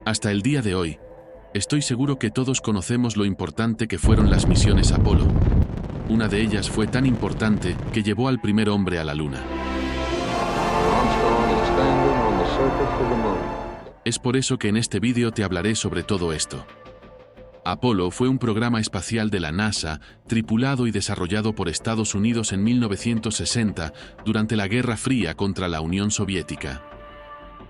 Hasta el día de hoy, estoy seguro que todos conocemos lo importante que fueron las misiones Apolo. Una de ellas fue tan importante que llevó al primer hombre a la Luna. Es por eso que en este vídeo te hablaré sobre todo esto. Apolo fue un programa espacial de la NASA, tripulado y desarrollado por Estados Unidos en 1960 durante la Guerra Fría contra la Unión Soviética.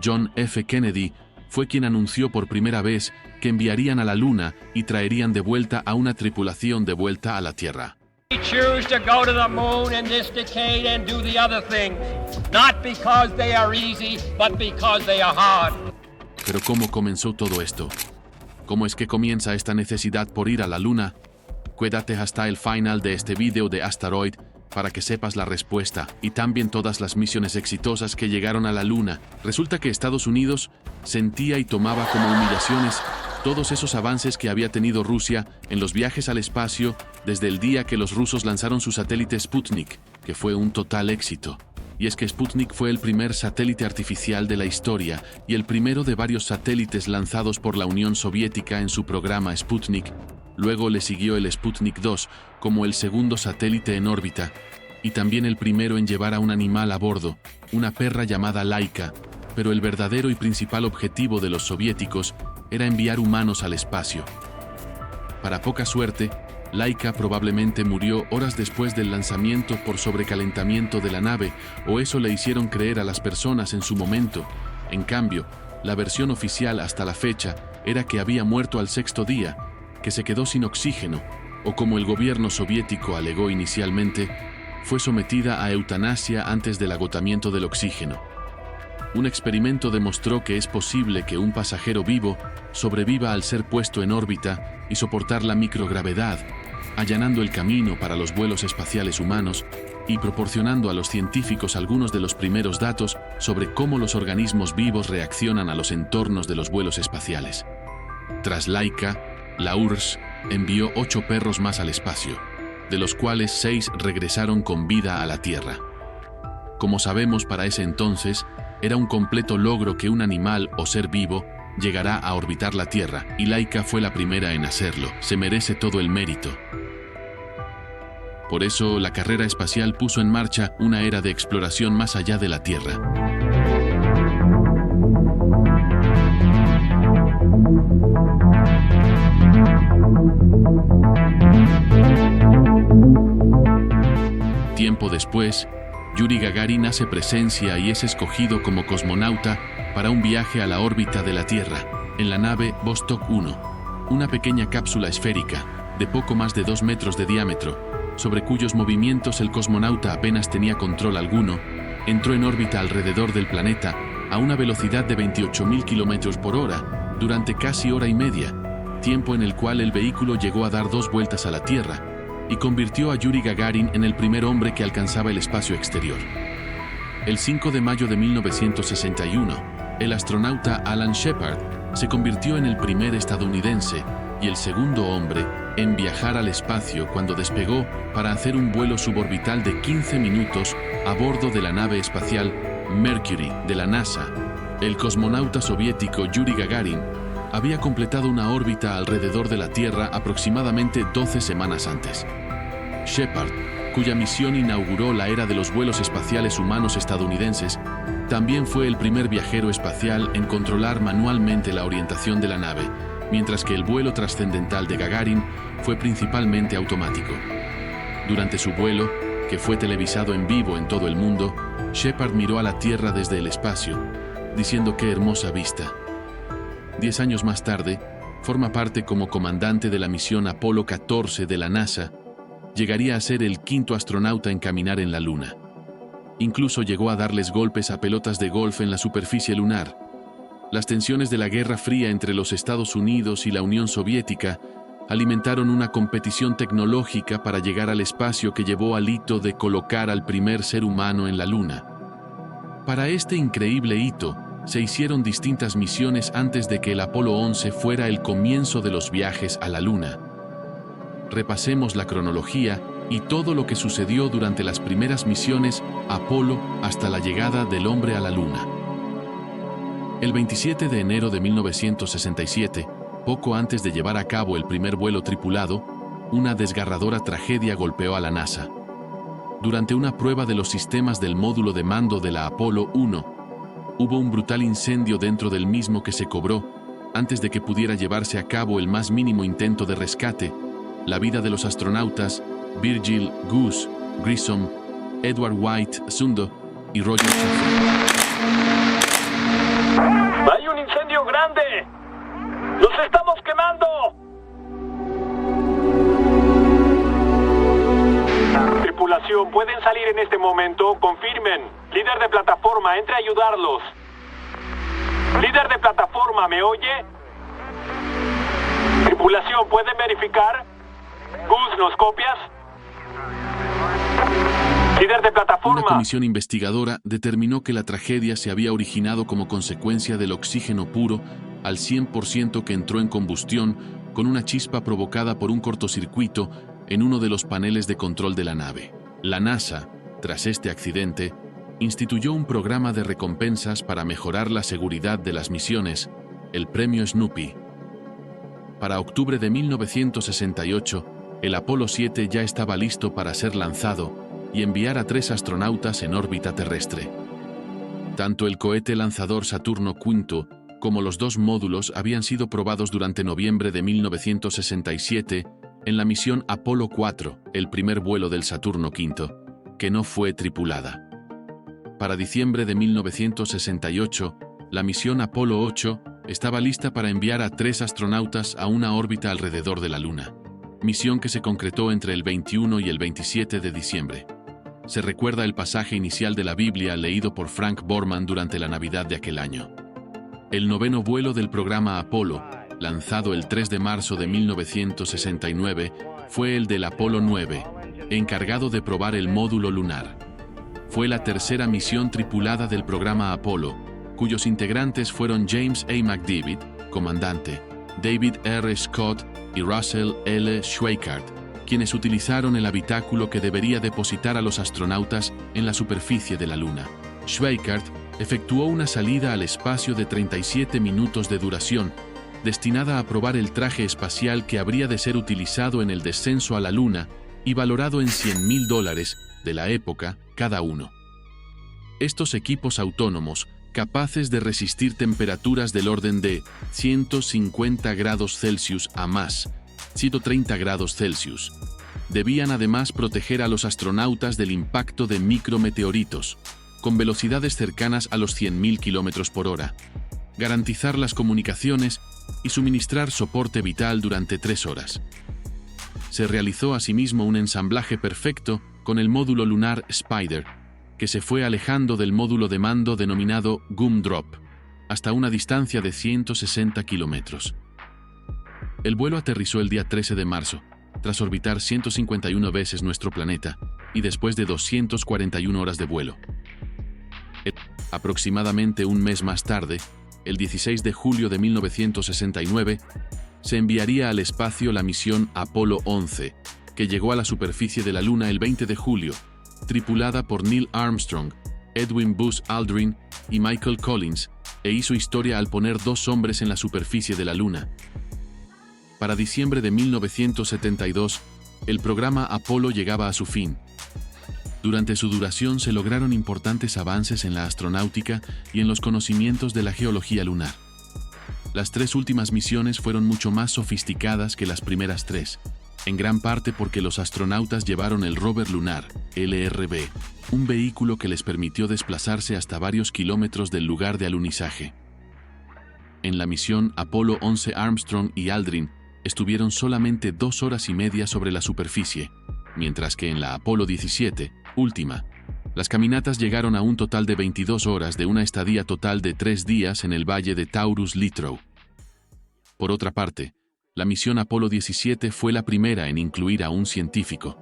John F. Kennedy fue quien anunció por primera vez que enviarían a la Luna y traerían de vuelta a una tripulación de vuelta a la Tierra. We choose to go to the moon in this decade and do the other things, not because they are easy, but because they are hard. Pero ¿cómo comenzó todo esto? ¿Cómo es que comienza esta necesidad por ir a la Luna? Quédate hasta el final de este video de Asteroid para que sepas la respuesta y también todas las misiones exitosas que llegaron a la Luna. Resulta que Estados Unidos sentía y tomaba como humillaciones todos esos avances que había tenido Rusia en los viajes al espacio desde el día que los rusos lanzaron su satélite Sputnik, que fue un total éxito. Y es que Sputnik fue el primer satélite artificial de la historia y el primero de varios satélites lanzados por la Unión Soviética en su programa Sputnik. Luego le siguió el Sputnik 2 como el segundo satélite en órbita y también el primero en llevar a un animal a bordo, una perra llamada Laika. Pero el verdadero y principal objetivo de los soviéticos era enviar humanos al espacio. Para poca suerte, Laika probablemente murió horas después del lanzamiento por sobrecalentamiento de la nave, o eso le hicieron creer a las personas en su momento. En cambio, la versión oficial hasta la fecha era que había muerto al sexto día, que se quedó sin oxígeno, o como el gobierno soviético alegó inicialmente, fue sometida a eutanasia antes del agotamiento del oxígeno. Un experimento demostró que es posible que un pasajero vivo sobreviva al ser puesto en órbita y soportar la microgravedad, allanando el camino para los vuelos espaciales humanos y proporcionando a los científicos algunos de los primeros datos sobre cómo los organismos vivos reaccionan a los entornos de los vuelos espaciales. Tras Laika, la URSS envió 8 perros más al espacio, de los cuales 6 regresaron con vida a la Tierra. Como sabemos, para ese entonces, era un completo logro que un animal o ser vivo llegará a orbitar la Tierra, y Laika fue la primera en hacerlo. Se merece todo el mérito. Por eso, la carrera espacial puso en marcha una era de exploración más allá de la Tierra. Tiempo después, Yuri Gagarin hace presencia y es escogido como cosmonauta para un viaje a la órbita de la Tierra, en la nave Vostok 1, una pequeña cápsula esférica, de poco más de 2 metros de diámetro, sobre cuyos movimientos el cosmonauta apenas tenía control alguno. Entró en órbita alrededor del planeta a una velocidad de 28.000 km por hora durante casi hora y media, tiempo en el cual el vehículo llegó a dar 2 vueltas a la Tierra, y convirtió a Yuri Gagarin en el primer hombre que alcanzaba el espacio exterior. El 5 de mayo de 1961, el astronauta Alan Shepard se convirtió en el primer estadounidense y el segundo hombre en viajar al espacio cuando despegó para hacer un vuelo suborbital de 15 minutos a bordo de la nave espacial Mercury de la NASA. El cosmonauta soviético Yuri Gagarin había completado una órbita alrededor de la Tierra aproximadamente 12 semanas antes. Shepard, cuya misión inauguró la era de los vuelos espaciales humanos estadounidenses, también fue el primer viajero espacial en controlar manualmente la orientación de la nave, mientras que el vuelo trascendental de Gagarin fue principalmente automático. Durante su vuelo, que fue televisado en vivo en todo el mundo, Shepard miró a la Tierra desde el espacio, diciendo qué hermosa vista. 10 años más tarde, forma parte como comandante de la misión Apolo 14 de la NASA. Llegaría a ser el 5º astronauta en caminar en la Luna. Incluso llegó a darles golpes a pelotas de golf en la superficie lunar. Las tensiones de la Guerra Fría entre los Estados Unidos y la Unión Soviética alimentaron una competición tecnológica para llegar al espacio que llevó al hito de colocar al primer ser humano en la Luna. Para este increíble hito, se hicieron distintas misiones antes de que el Apolo 11 fuera el comienzo de los viajes a la Luna. Repasemos la cronología y todo lo que sucedió durante las primeras misiones Apolo hasta la llegada del hombre a la Luna. El 27 de enero de 1967, poco antes de llevar a cabo el primer vuelo tripulado, una desgarradora tragedia golpeó a la NASA. Durante una prueba de los sistemas del módulo de mando de la Apolo 1, hubo un brutal incendio dentro del mismo que se cobró, antes de que pudiera llevarse a cabo el más mínimo intento de rescate, la vida de los astronautas Virgil Gus Grissom, Edward White Sundo y Roger Shaffer. ¡Hay un incendio grande! ¡Nos estamos quemando! Tripulación, ¿pueden salir en este momento? Confirmen. Líder de plataforma, entre a ayudarlos. Líder de plataforma, ¿me oye? Tripulación, ¿pueden verificar? Gus, ¿nos copias? Líder de plataforma. Una comisión investigadora determinó que la tragedia se había originado como consecuencia del oxígeno puro al 100% que entró en combustión con una chispa provocada por un cortocircuito en uno de los paneles de control de la nave. La NASA, tras este accidente, instituyó un programa de recompensas para mejorar la seguridad de las misiones, el Premio Snoopy. Para octubre de 1968, el Apolo 7 ya estaba listo para ser lanzado y enviar a 3 astronautas en órbita terrestre. Tanto el cohete lanzador Saturno V como los 2 módulos habían sido probados durante noviembre de 1967 en la misión Apolo 4, el primer vuelo del Saturno V, que no fue tripulada. Para diciembre de 1968, la misión Apolo 8 estaba lista para enviar a 3 astronautas a una órbita alrededor de la Luna, misión que se concretó entre el 21 y el 27 de diciembre. Se recuerda el pasaje inicial de la Biblia leído por Frank Borman durante la Navidad de aquel año. El 9º vuelo del programa Apolo, lanzado el 3 de marzo de 1969, fue el del Apolo 9, encargado de probar el módulo lunar. Fue la tercera misión tripulada del programa Apolo, cuyos integrantes fueron James A. McDivitt, comandante, David R. Scott y Russell L. Schweickart, quienes utilizaron el habitáculo que debería depositar a los astronautas en la superficie de la Luna. Schweickart efectuó una salida al espacio de 37 minutos de duración, destinada a probar el traje espacial que habría de ser utilizado en el descenso a la Luna y valorado en $100,000 de la época cada uno. Estos equipos autónomos, capaces de resistir temperaturas del orden de 150 grados Celsius a más 130 grados Celsius, debían además proteger a los astronautas del impacto de micrometeoritos, con velocidades cercanas a los 100.000 km por hora, garantizar las comunicaciones y suministrar soporte vital durante 3 horas. Se realizó asimismo un ensamblaje perfecto con el módulo lunar Spider, que se fue alejando del módulo de mando denominado Gumdrop, hasta una distancia de 160 kilómetros. El vuelo aterrizó el día 13 de marzo, tras orbitar 151 veces nuestro planeta, y después de 241 horas de vuelo. Aproximadamente un mes más tarde, el 16 de julio de 1969, se enviaría al espacio la misión Apolo 11, que llegó a la superficie de la Luna el 20 de julio, tripulada por Neil Armstrong, Edwin Buzz Aldrin y Michael Collins, e hizo historia al poner 2 hombres en la superficie de la Luna. Para diciembre de 1972, el programa Apolo llegaba a su fin. Durante su duración se lograron importantes avances en la astronáutica y en los conocimientos de la geología lunar. Las 3 últimas misiones fueron mucho más sofisticadas que las primeras 3, en gran parte porque los astronautas llevaron el rover lunar, LRB, un vehículo que les permitió desplazarse hasta varios kilómetros del lugar de alunizaje. En la misión Apolo 11, Armstrong y Aldrin estuvieron solamente 2 horas y media sobre la superficie, mientras que en la Apolo 17, última, las caminatas llegaron a un total de 22 horas de una estadía total de 3 días en el valle de Taurus-Littrow. Por otra parte, la misión Apolo 17 fue la primera en incluir a un científico.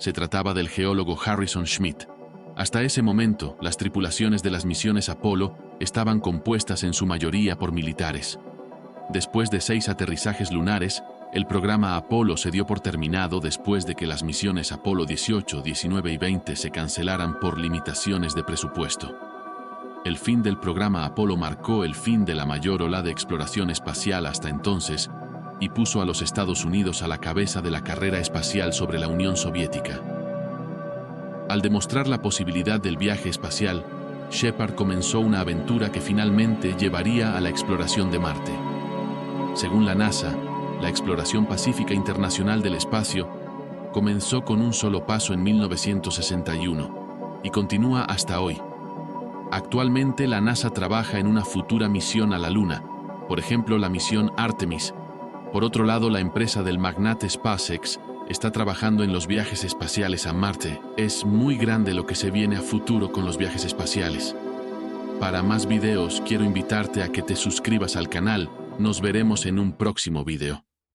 Se trataba del geólogo Harrison Schmitt. Hasta ese momento, las tripulaciones de las misiones Apolo estaban compuestas en su mayoría por militares. Después de 6 aterrizajes lunares, el programa Apolo se dio por terminado después de que las misiones Apolo 18, 19 y 20 se cancelaran por limitaciones de presupuesto. El fin del programa Apolo marcó el fin de la mayor ola de exploración espacial hasta entonces y puso a los Estados Unidos a la cabeza de la carrera espacial sobre la Unión Soviética. Al demostrar la posibilidad del viaje espacial, Shepard comenzó una aventura que finalmente llevaría a la exploración de Marte. Según la NASA, la exploración pacífica internacional del espacio comenzó con un solo paso en 1961 y continúa hasta hoy. Actualmente la NASA trabaja en una futura misión a la Luna, por ejemplo la misión Artemis. Por otro lado, la empresa del magnate SpaceX está trabajando en los viajes espaciales a Marte. Es muy grande lo que se viene a futuro con los viajes espaciales. Para más videos, quiero invitarte a que te suscribas al canal. Nos veremos en un próximo video.